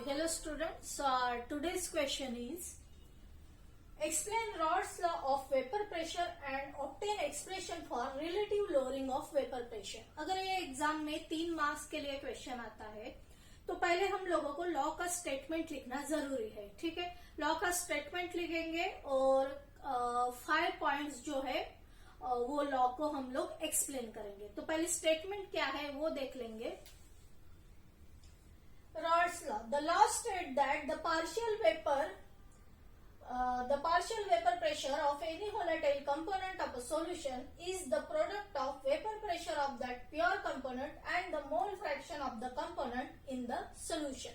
Hello students, today's question is explain Rod's law of vapor pressure and obtain expression for relative lowering of vapor pressure। अगर ये exam में 3 marks के लिए question आता है तो पहले हम लोगों को लॉ का स्टेटमेंट लिखना जरूरी है। ठीक है, लॉ का स्टेटमेंट लिखेंगे और 5 पॉइंट्स जो है वो लॉ को हम लोग एक्सप्लेन करेंगे। तो पहले स्टेटमेंट क्या है वो देख लेंगे। Rod's law. The law states that the partial vapor pressure of any volatile component of a solution is the product of vapor pressure of that pure component and the mole fraction of the component in the solution।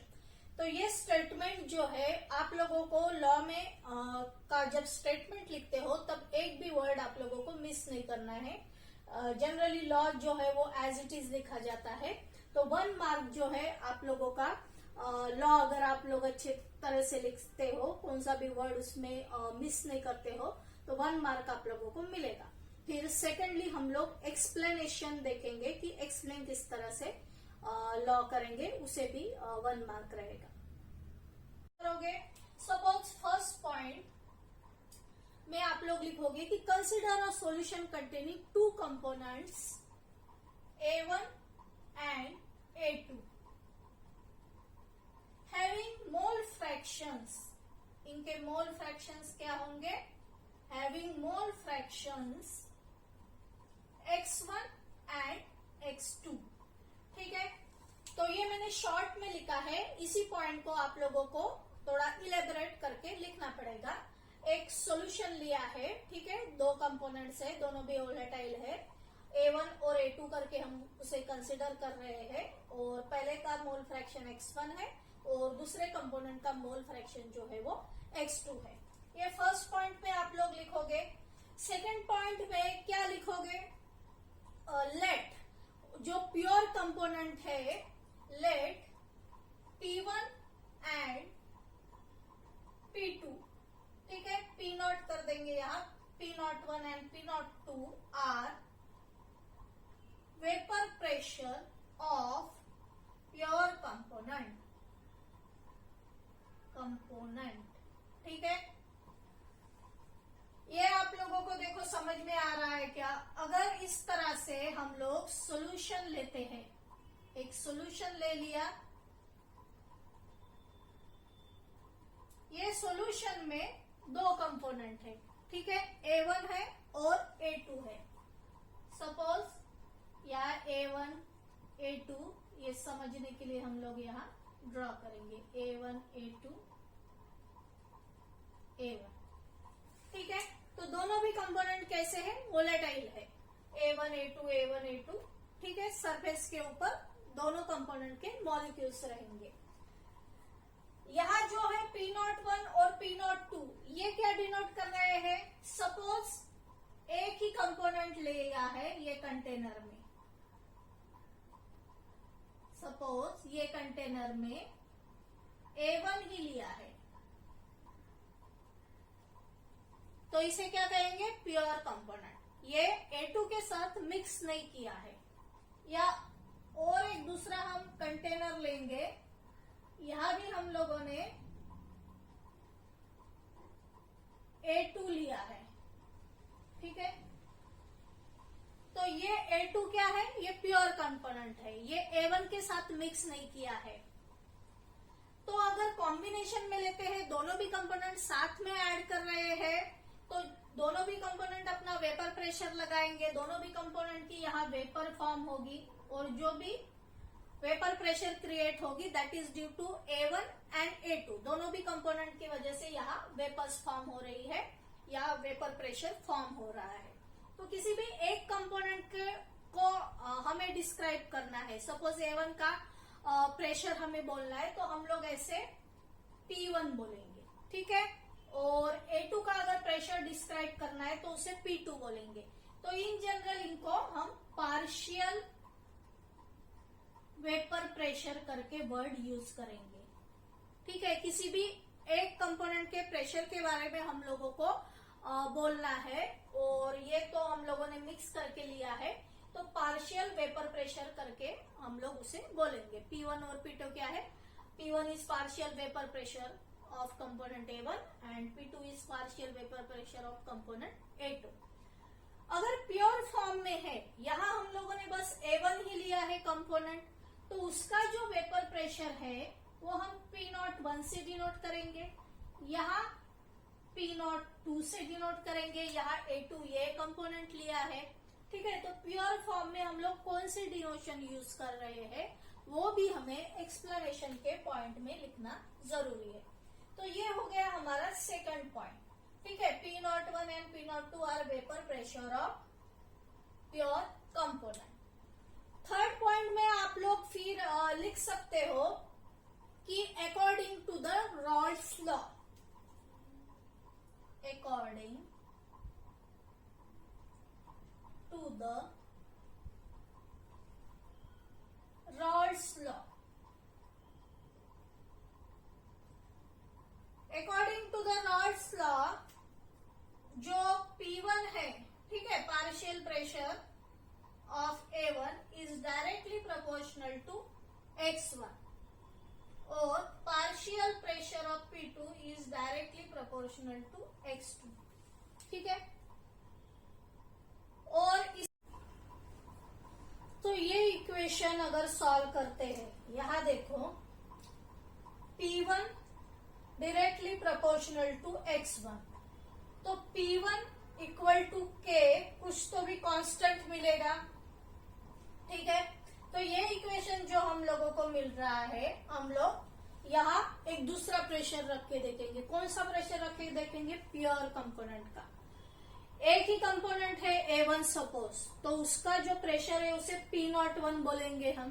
तो ये statement जो है आप लोगों को law में का जब स्टेटमेंट लिखते हो तब एक भी वर्ड आप लोगों को मिस नहीं करना है। जनरली लॉ जो है वो एज इट इज लिखा जाता है। तो 1 मार्क जो है आप लोगों का लॉ अगर आप लोग अच्छे तरह से लिखते हो, कौन सा भी वर्ड उसमें मिस नहीं करते हो तो 1 मार्क आप लोगों को मिलेगा। फिर सेकेंडली हम लोग एक्सप्लेनेशन देखेंगे कि एक्सप्लेन किस तरह से लॉ करेंगे, उसे भी 1 मार्क रहेगा। करोगे सपोज फर्स्ट पॉइंट में आप लोग लिखोगे कि consider a solution containing 2 components A1 and A2 having mole fractions। इनके मोल फ्रैक्शंस क्या होंगे? having mole fractions x1 and x2। ठीक है, तो ये मैंने शॉर्ट में लिखा है, इसी पॉइंट को आप लोगों को थोड़ा इलेबोरेट करके लिखना पड़ेगा। एक सॉल्यूशन लिया है, ठीक है, 2 कंपोनेंट्स है, दोनों भी वोलेटाइल है, A1 और A2 करके हम उसे कंसिडर कर रहे हैं और पहले का मोल फ्रैक्शन x1 है और दूसरे कंपोनेंट का मोल फ्रैक्शन जो है वो x2 है। ये फर्स्ट पॉइंट में आप लोग लिखोगे। सेकंड पॉइंट में क्या लिखोगे? लेट जो प्योर कंपोनेंट है, लेट P1 एंड P2, ठीक है, P0 कर देंगे यहाँ, P01 and P02 are vapor pressure of pure component। ठीक है, ये आप लोगों को देखो समझ में आ रहा है क्या? अगर इस तरह से हम लोग सॉल्यूशन लेते हैं, एक सॉल्यूशन ले लिया, ये सॉल्यूशन में 2 कंपोनेंट है, ठीक है, A1 है और A2 है। सपोज या A1 A2 ये समझने के लिए हम लोग यहाँ ड्रॉ करेंगे A1 A2 A1। ठीक है, तो दोनों भी कंपोनेंट कैसे हैं? वोलेटाइल है, A1 A2 A1 A2। ठीक है, सरफेस के ऊपर दोनों कंपोनेंट के मॉलिक्यूल्स रहेंगे। यहाँ जो है P01 और P02 ये क्या डिनोट कर रहे हैं? सपोज एक ही कंपोनेंट लिया है ये कंटेनर में, सपोज ये कंटेनर में A1 ही लिया है, तो इसे क्या कहेंगे? Pure component. ये A2 के साथ मिक्स नहीं किया है। या और एक दूसरा हम कंटेनर लेंगे, यहां भी हम लोगों ने A2 लिया है, ठीक है, तो ये A2 क्या है? ये प्योर कंपोनेंट है, ये A1 के साथ मिक्स नहीं किया है। तो अगर कॉम्बिनेशन में लेते हैं, दोनों भी कंपोनेंट साथ में ऐड कर रहे हैं, तो दोनों भी कंपोनेंट अपना वेपर प्रेशर लगाएंगे, दोनों भी कंपोनेंट की यहाँ वेपर फॉर्म होगी और जो भी वेपर प्रेशर क्रिएट होगी that is due to A1 and A2। दोनों भी कंपोनेंट की वजह से यहाँ वेपर्स फॉर्म हो रही है, यहाँ वेपर प्रेशर फॉर्म हो रहा है। तो किसी भी एक कंपोनेंट को हमें डिस्क्राइब करना है। सपोज A1 का प्रेशर हमें बोलना है तो हम लोग ऐसे P1 बोलेंगे, ठीक है, और A2 का अगर प्रेशर डिस्क्राइब करना है तो उसे P2 बोलेंगे। तो इन जनरल इनको हम पार्शियल वेपर प्रेशर करके वर्ड यूज करेंगे। ठीक है, किसी भी एक कंपोनेंट के प्रेशर के बारे में हम लोगों को बोलना है और ये तो हम लोगों ने मिक्स करके लिया है, तो पार्शियल वेपर प्रेशर करके हम लोग उसे बोलेंगे। P1 और P2 क्या है? P1 is partial vapor pressure of component A1 and P2 is partial vapor pressure of component A2. अगर प्योर फॉर्म में है, यहाँ हम लोगों ने बस A1 ही लिया है कंपोनेंट, तो उसका जो वेपर प्रेशर है वो हम P01 से डिनोट करेंगे, यहाँ P02 से डिनोट करेंगे, यहाँ A2 ये कंपोनेंट लिया है, ठीक है। तो प्योर फॉर्म में हम लोग कौन सी डिनोशन यूज कर रहे हैं वो भी हमें एक्सप्लेनेशन के पॉइंट में लिखना जरूरी है। तो ये हो गया हमारा सेकंड पॉइंट, ठीक है। P01 and P02 are vapour pressure of pure component. Third point में आप लोग फिर लिख सकते हो कि according to the Raoult's law, according to the Raoult's law, according to the Raoult's law जो P1 है, ठीक है, partial pressure of A1 is directly proportional to X1 और partial pressure of P2 is directly proportional to X2, ठीक है। और तो ये इक्वेशन अगर सॉल्व करते हैं, यहां देखो P1 directly proportional to X1, तो P1 इक्वल टू K, कुछ तो भी कांस्टेंट मिलेगा, ठीक है। तो ये इक्वेशन जो हम लोगों को मिल रहा है, हम लोग यहाँ एक दूसरा प्रेशर रख के देखेंगे। कौन सा प्रेशर रख के देखेंगे? प्योर कंपोनेंट का। एक ही कंपोनेंट है A1 सपोज, तो उसका जो प्रेशर है उसे P01 बोलेंगे हम,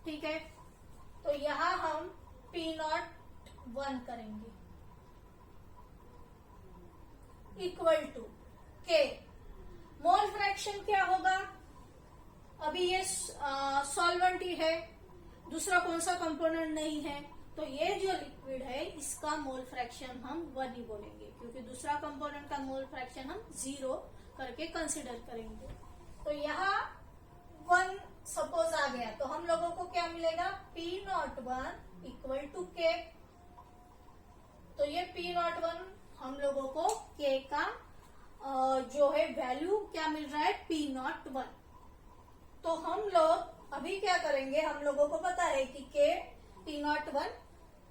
ठीक है। तो यहाँ हम P01 करेंगे equal to K। Mole fraction क्या होगा? अभी ये सॉल्वेंट ही है, दूसरा कौन सा कंपोनेंट नहीं है, तो ये जो लिक्विड है इसका मोल फ्रैक्शन हम 1 ही बोलेंगे, क्योंकि दूसरा कंपोनेंट का मोल फ्रैक्शन हम 0 करके कंसिडर करेंगे। तो यहाँ 1 सपोज आ गया, तो हम लोगों को क्या मिलेगा? P01 equal to K। तो ये P01 हम लोगों को K का जो है वैल्यू क्या मिल रहा है? P01। तो हम लोग अभी क्या करेंगे, हम लोगों को पता है कि K P01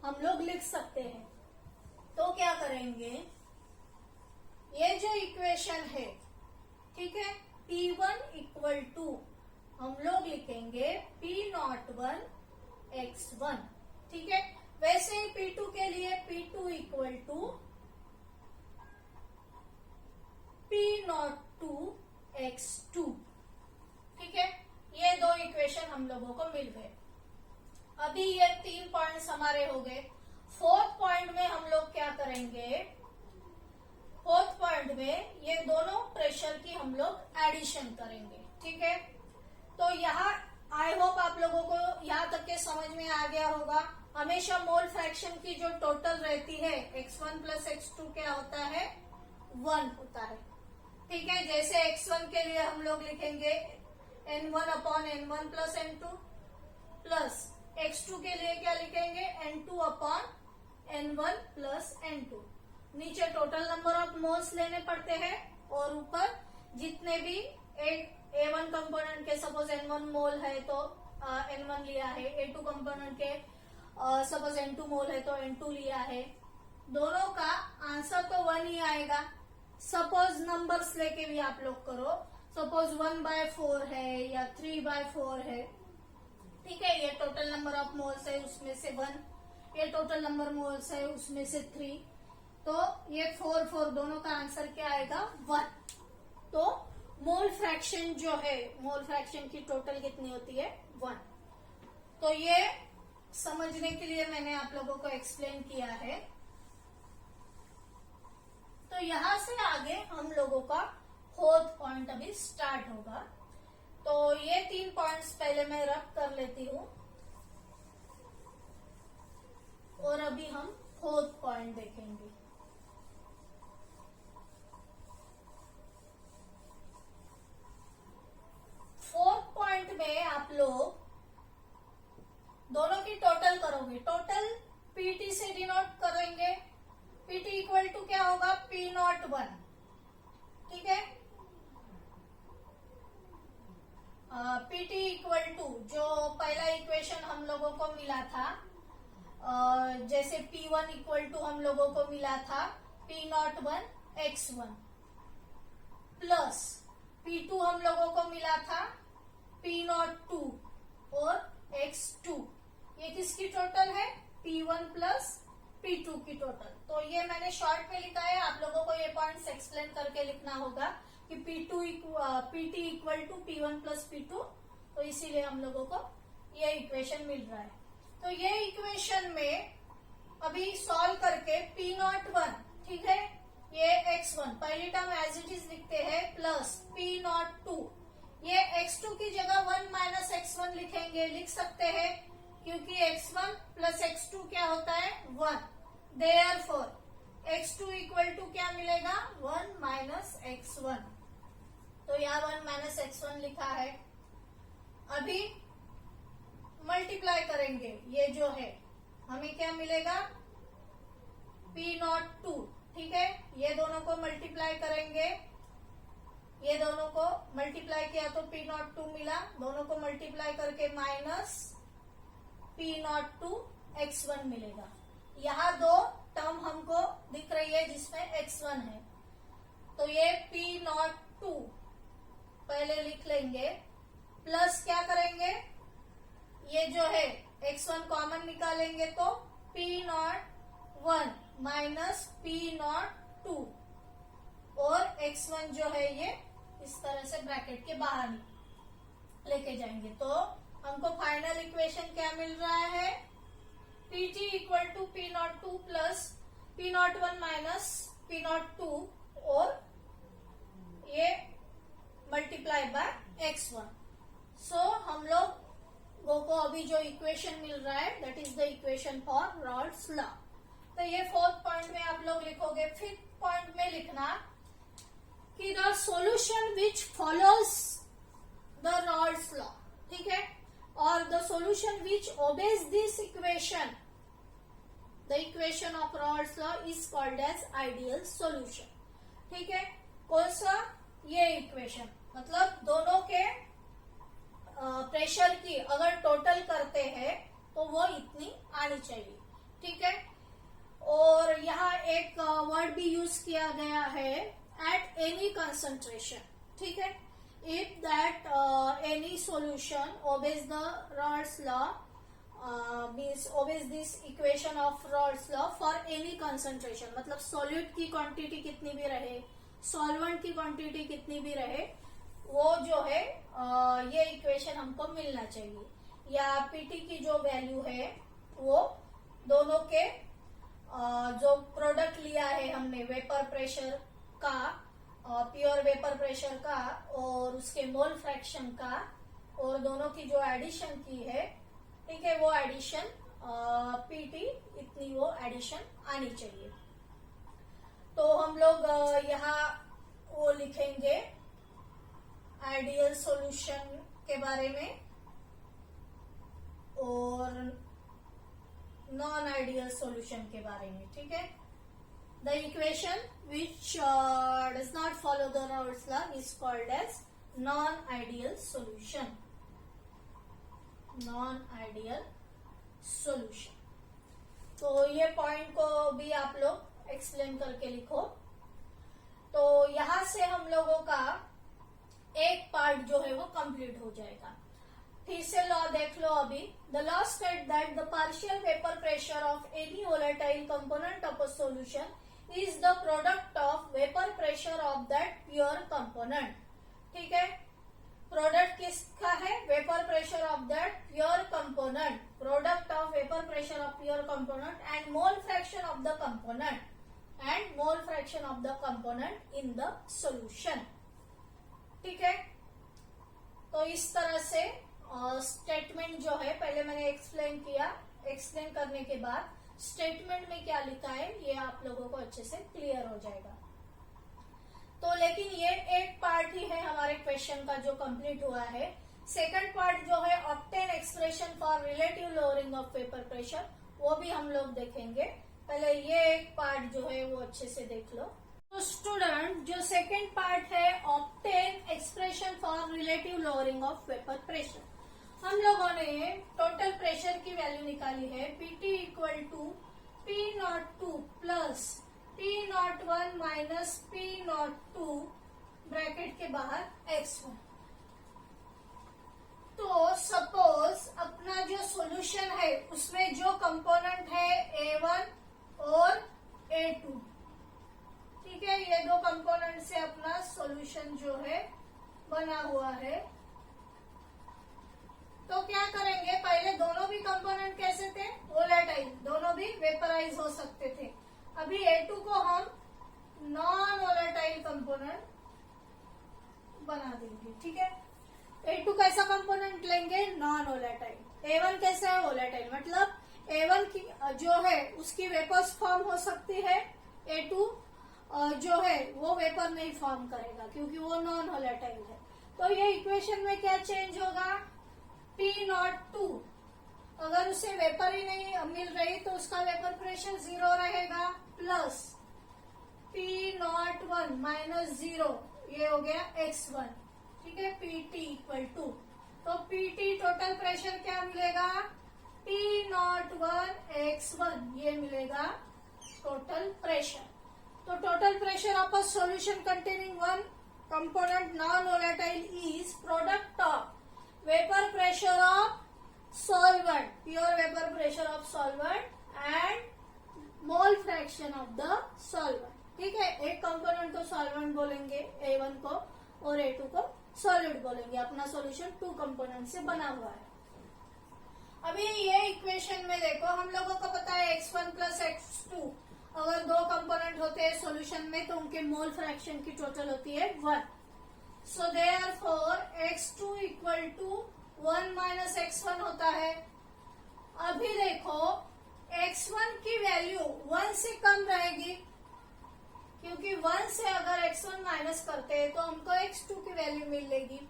हम लोग लिख सकते हैं, तो क्या करेंगे, ये जो इक्वेशन है, ठीक है, P1 इक्वल टू हम लोग लिखेंगे P01 X1, ठीक है। वैसे ही P2 के लिए P2 equal to P02 X2, ठीक है। ये दो इक्वेशन हम लोगों को मिल गए। अभी ये 3 पॉइंट्स हमारे हो गए। फोर्थ पॉइंट में हम लोग क्या करेंगे? फोर्थ पॉइंट में ये दोनों प्रेशर की हम लोग एडिशन करेंगे, ठीक है। तो यहाँ आई होप आप लोगों को यहाँ तक के समझ में आ गया होगा। हमेशा मोल फ्रैक्शन की जो टोटल रहती है X1 प्लस X2 क्या होता है? 1 होता है, ठीक है। जैसे X1 के लिए हम लोग लिखेंगे N1 upon N1 plus N2, plus X2 के लिए क्या लिखेंगे? N2 upon N1 plus N2। नीचे टोटल नंबर ऑफ मोल्स लेने पड़ते हैं और ऊपर जितने भी A1 कंपोनेंट के सपोज N1 मोल है तो N1 लिया है, A2 कंपोनेंट के सपोज N2 मोल है तो N2 लिया है। दोनों का आंसर तो 1 ही आएगा। सपोज नंबर्स लेके भी आप लोग करो, सपोज 1/4 है या 3/4 है, ठीक है। ये टोटल नंबर ऑफ मोल्स है, उसमें से 1, ये टोटल नंबर मोल्स है, उसमें से 3, तो ये 4 दोनों का आंसर क्या आएगा? 1। तो मोल फ्रैक्शन जो है, मोल फ्रैक्शन की टोटल कितनी होती है? 1। तो ये समझने के लिए मैंने आप लोगों को एक्सप्लेन किया है। तो यहां से आगे हम लोगों का फोर्थ पॉइंट अभी स्टार्ट होगा। तो ये 3 पॉइंट्स पहले मैं रख कर लेती हूँ और अभी हम फोर्थ पॉइंट देखेंगे। फोर्थ पॉइंट में आप लोग दोनों की टोटल करोगे। टोटल देंगे, पीटी इक्वल टू क्या होगा, पी नॉट वन, ठीक है। पीटी इक्वल टू जो पहला इक्वेशन हम लोगों को मिला था, जैसे P1 इक्वल टू हम लोगों को मिला था P01 x1 प्लस P2 हम लोगों को मिला था P02 और x2। ये किसकी टोटल है, P1 प्लस P2 की टोटल। तो ये मैंने शॉर्ट में लिखा है, आप लोगों को ये पॉइंट्स एक्सप्लेन करके लिखना होगा कि PT equal to P1 plus P2, तो इसीलिए हम लोगों को ये इक्वेशन मिल रहा है। तो ये इक्वेशन में अभी सॉल्व करके P01, ठीक है, ये x1 पहली टर्म एज इट इज लिखते हैं प्लस P02, ये x2 की जगह 1 माइनस x1 लिख सकते हैं क्योंकि x1 प्लस x2 क्या होता है 1, देयरफॉर x2 इक्वल टू क्या मिलेगा 1 माइनस x1, तो यहाँ 1 माइनस x1 लिखा है। अभी मल्टीप्लाई करेंगे, ये जो है हमें क्या मिलेगा P02, ठीक है, ये दोनों को मल्टीप्लाई करेंगे, ये दोनों को मल्टीप्लाई किया तो P02 मिला, दोनों को मल्टीप्लाई करके माइनस P02 x1 मिलेगा। यहाँ दो टर्म हमको दिख रही है जिसमें x1 है, तो ये P02 पहले लिख लेंगे, प्लस क्या करेंगे, ये जो है x1 कॉमन निकालेंगे तो P01 माइनस P02 और x1 जो है ये इस तरह से ब्रैकेट के बाहर लेके जाएंगे, तो हमको फाइनल इक्वेशन क्या मिल रहा है, PT equal to P02 plus P01 minus P02 और ये मल्टीप्लाई बाय x1। सो हम लोग को अभी जो इक्वेशन मिल रहा है that is the equation for Rawls law. तो ये फोर्थ पॉइंट में आप लोग लिखोगे। फिफ्थ पॉइंट में लिखना कि the solution which follows the Raoult's law, ठीक है, और the solution which obeys this equation, the equation of Raoult's law is called as ideal solution, ठीक है। कौन सा, ये इक्वेशन, मतलब दोनों के प्रेशर की अगर टोटल करते हैं तो वो इतनी आनी चाहिए, ठीक है। और यहाँ एक वर्ड भी यूज किया गया है, एट एनी कंसंट्रेशन, ठीक है। If that any solution obeys the Raoult's law means obeys this equation of Raoult's law for any concentration, मतलब सॉल्यूट की क्वांटिटी कितनी भी रहे, सॉल्वेंट की क्वांटिटी कितनी भी रहे, वो जो है ये इक्वेशन हमको मिलना चाहिए। या पीटी की जो वैल्यू है वो दोनों के जो प्रोडक्ट लिया है हमने वेपर प्रेशर का, प्योर वेपर प्रेशर का और उसके मोल फ्रैक्शन का, और दोनों की जो एडिशन की है, ठीक है, वो एडिशन पीटी इतनी वो एडिशन आनी चाहिए। तो हम लोग यहाँ वो लिखेंगे आइडियल सॉल्यूशन के बारे में और नॉन आइडियल सॉल्यूशन के बारे में, ठीक है। The equation which does not follow the Raoult's law is called as non ideal solution, non ideal solution. तो ये पॉइंट को भी आप लोग एक्सप्लेन करके लिखो। तो यहां से हम लोगों का एक पार्ट जो है वो कंप्लीट हो जाएगा। फिर से लॉ देख लो अभी। The law state that the partial vapour pressure of any volatile component of a solution is the product of vapour pressure of that pure component, ठीक है। प्रोडक्ट किसका है, vapour pressure of that pure component, product of vapour pressure of pure component and mole fraction of the component, and mole fraction of the component in the solution, ठीक है। तो इस तरह से स्टेटमेंट जो है पहले मैंने एक्सप्लेन किया, एक्सप्लेन करने के बाद स्टेटमेंट में क्या लिखा है ये आप लोगों को अच्छे से क्लियर हो जाएगा। तो लेकिन ये एक पार्ट ही है हमारे क्वेश्चन का जो कंप्लीट हुआ है। सेकंड पार्ट जो है obtain expression for relative lowering of vapour pressure, वो भी हम लोग देखेंगे। पहले ये एक पार्ट जो है वो अच्छे से देख लो। तो स्टूडेंट, जो सेकेंड पार्ट है, obtain expression for relative lowering of vapour pressure. हम लोगों ने टोटल प्रेशर की वैल्यू निकाली है, PT equal to P02 plus P01 minus P02 bracket के बाहर x1। तो सपोज अपना जो सॉल्यूशन है उसमें जो कंपोनेंट है A1 और A2, ठीक है, ये दो कंपोनेंट से अपना सॉल्यूशन जो है बना हुआ है। तो क्या करेंगे, पहले दोनों भी कंपोनेंट कैसे थे, वोलेटाइल, दोनों भी वेपराइज हो सकते थे। अभी A2 को हम नॉन वोलेटाइल कंपोनेंट बना देंगे, ठीक है। A2 कैसा कंपोनेंट लेंगे, नॉन वोलेटाइल। A1 कैसा है, वोलेटाइल, मतलब A1 की जो है उसकी वेपर्स फॉर्म हो सकती है, A2 जो है वो वेपर नहीं फॉर्म करेगा क्योंकि वो नॉन वोलेटाइल है। तो ये इक्वेशन में क्या चेंज होगा, P02 अगर उसे वेपर ही नहीं मिल रही तो उसका वेपर प्रेशर 0 रहेगा, प्लस P01 माइनस 0, ये हो गया x1, ठीक है। PT इक्वल टू, तो PT टोटल प्रेशर क्या मिलेगा, P01 x1, ये मिलेगा टोटल प्रेशर। तो total pressure of a solution containing one component non volatile is product of vapor pressure of solvent, pure vapor pressure of solvent and mole fraction of the solvent, ठीक है। एक component को solvent बोलेंगे A1 को और A2 को solid बोलेंगे। अपना सॉल्यूशन 2 कंपोनेंट से बना हुआ है। अभी ये इक्वेशन में देखो, हम लोगों को पता है x1 प्लस x2, अगर दो कंपोनेंट होते हैं सॉल्यूशन में तो उनके मोल फ्रैक्शन की टोटल होती है 1। So therefore x2 equal to 1 minus x1 होता है। अभी देखो x1 की वैल्यू 1 से कम रहेगी, क्योंकि 1 से अगर x1 माइनस करते हैं तो हमको x2 की वैल्यू मिलेगी।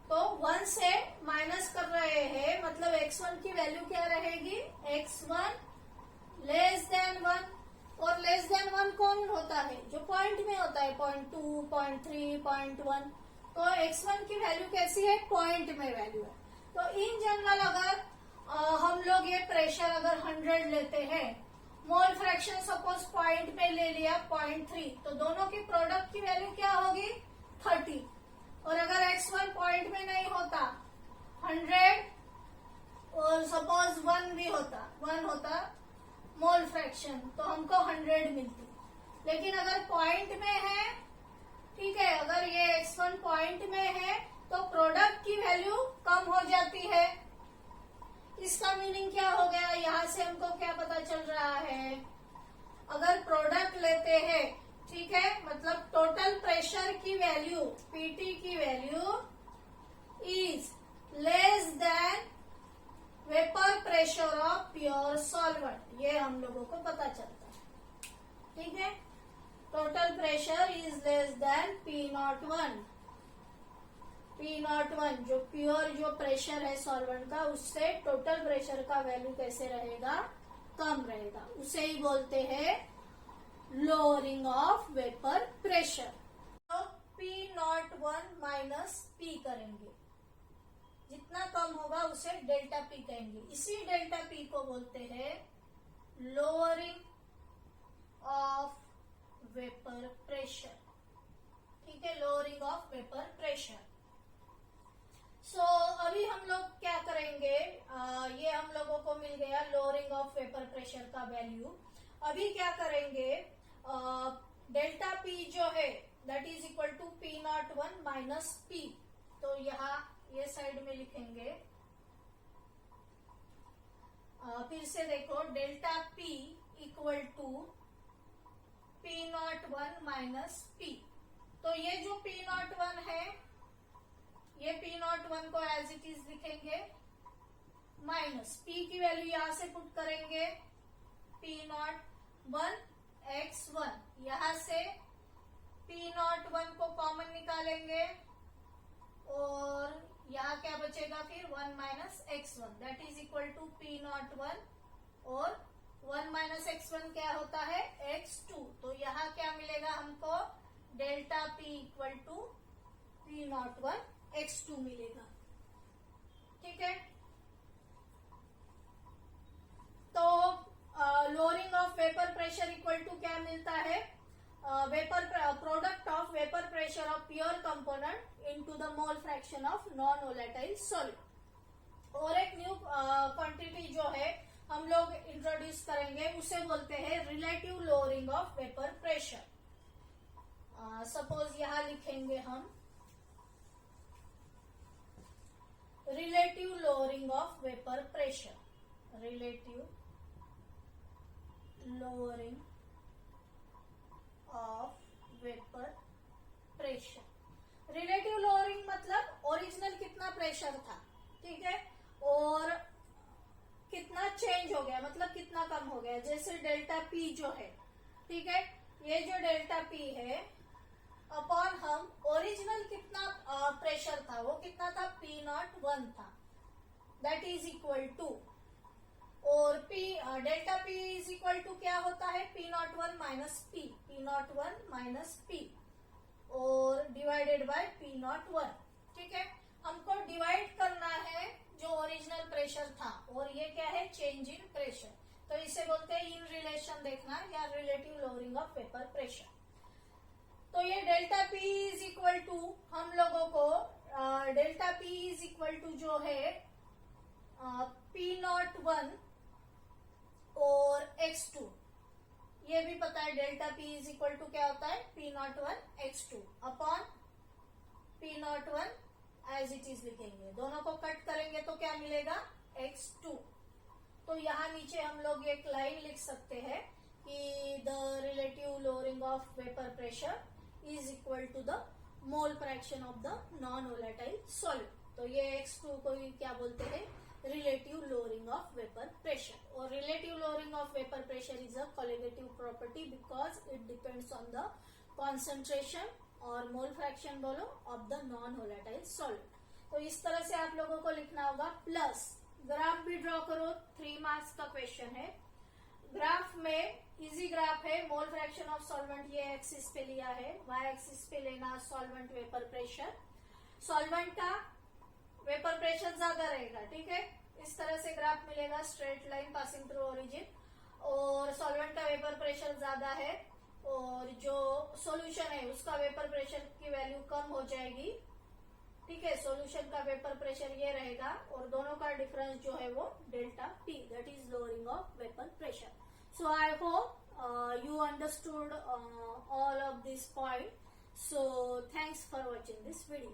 तो 1 से माइनस कर रहे हैं, मतलब x1 की वैल्यू क्या रहेगी, x1 लेस देन 1। और लेस देन 1 कौन होता है, जो पॉइंट में होता है, 0.2, 0.3, 0.1। तो x1 की वैल्यू कैसी है, पॉइंट में वैल्यू है। तो इन जनरल अगर हम लोग ये प्रेशर अगर 100 लेते हैं, मोल फ्रैक्शन सपोज पॉइंट में ले लिया 0.3, तो दोनों की प्रोडक्ट की वैल्यू क्या होगी, 30। और अगर x1 पॉइंट में नहीं होता, 100 और सपोज 1 भी होता, 1 होता मोल फ्रैक्शन, तो हमको 100 मिलती। लेकिन अगर पॉइंट में है, ठीक है, अगर ये x1 पॉइंट में है तो प्रोडक्ट की वैल्यू कम हो जाती है। इसका मीनिंग क्या हो गया, यहाँ से हमको क्या पता चल रहा है, अगर प्रोडक्ट लेते हैं, ठीक है, मतलब टोटल प्रेशर की वैल्यू PT की value is less than vapour pressure of pure solvent, ये हम लोगों को पता चलता है, ठीक है। Total pressure is less than P01। P01 जो प्योर जो प्रेशर है सॉल्वेंट का, उससे टोटल प्रेशर का वैल्यू कैसे रहेगा, कम रहेगा, उसे ही बोलते हैं लोअरिंग ऑफ वेपर प्रेशर। तो P01 माइनस P करेंगे, जितना कम होगा उसे डेल्टा P कहेंगे। इसी डेल्टा P को बोलते हैं लोअरिंग ऑफ वेपर प्रेशर, ठीक है, लोअरिंग ऑफ वेपर प्रेशर। सो अभी हम लोग क्या करेंगे, ये हम लोगों को मिल गया लोअरिंग ऑफ वेपर प्रेशर का वैल्यू। अभी क्या करेंगे, डेल्टा P जो है that is equal to P01 minus P, तो यहाँ ये साइड में लिखेंगे। फिर से देखो, delta P equal to P01 minus P, तो ये जो P01 है, ये P01 को एज इट इज लिखेंगे, माइनस P की वैल्यू यहां से पुट करेंगे, P01 x1, यहां से P01 को कॉमन निकालेंगे और यहाँ क्या बचेगा फिर 1 minus x1 that is equal to P01 और 1 माइनस x1 क्या होता है x2। तो यहाँ क्या मिलेगा हमको delta P equal to P01 x2 मिलेगा। ठीक है, तो lowering of vapour pressure equal to क्या मिलता है, vapour product of vapour pressure of pure component into the mole fraction of non volatile solid. और एक न्यू क्वांटिटी जो है हम लोग इंट्रोड्यूस करेंगे उसे बोलते हैं relative lowering of vapour pressure. Suppose यहां लिखेंगे हम relative lowering of vapour pressure, relative lowering of vapour pressure. Relative lowering मतलब ओरिजिनल कितना प्रेशर था, ठीक है, और कितना चेंज हो गया, मतलब कितना कम हो गया। जैसे डेल्टा पी जो है, ठीक है, ये जो डेल्टा पी है अपॉन हम ओरिजिनल कितना प्रेशर था, वो कितना था P01 था, दैट इज इक्वल टू, और delta P is equal to क्या होता है P01 minus P, P01 minus P और डिवाइडेड बाय P01। ठीक है, हमको डिवाइड करना है जो ओरिजिनल प्रेशर था, और ये क्या है चेंज इन प्रेशर, तो इसे बोलते हैं इन रिलेशन देखना या relative lowering of vapour pressure. तो ये delta P is equal to हम लोगों को delta P is equal to जो है P01 और x2, ये भी पता है delta P is equal to क्या होता है P01 x2 upon P01 as it is लिखेंगे, दोनों को कट करेंगे तो क्या मिलेगा x2। तो यहाँ नीचे हम लोग एक लाइन लिख सकते हैं कि the relative lowering of vapour pressure is equal to the mole fraction of the non volatile solid. तो ये x2 को क्या बोलते हैं relative lowering of vapour pressure. और relative lowering of vapour pressure is a colligative property because it depends on the concentration और mole fraction बोलो of the non volatile solid. तो इस तरह से आप लोगों को लिखना होगा। प्लस ग्राफ भी ड्रॉ करो, 3 मार्क्स का क्वेश्चन है। ग्राफ में इजी ग्राफ है, मोल फ्रैक्शन ऑफ सॉल्वेंट ये एक्सिस पे लिया है, वाई एक्सिस पे लेना सॉल्वेंट वेपर प्रेशर। सॉल्वेंट का वेपर प्रेशर ज्यादा रहेगा, ठीक है, इस तरह से ग्राफ मिलेगा, straight line passing through origin, और सॉल्वेंट का वेपर प्रेशर ज्यादा है और जो सॉल्यूशन है उसका वेपर प्रेशर की वैल्यू कम हो जाएगी। ठीक है, सॉल्यूशन का वेपर प्रेशर ये रहेगा और दोनों का डिफरेंस जो है वो delta P, that is lowering of vapour pressure. So I hope you understood all of this point. So thanks for watching this video.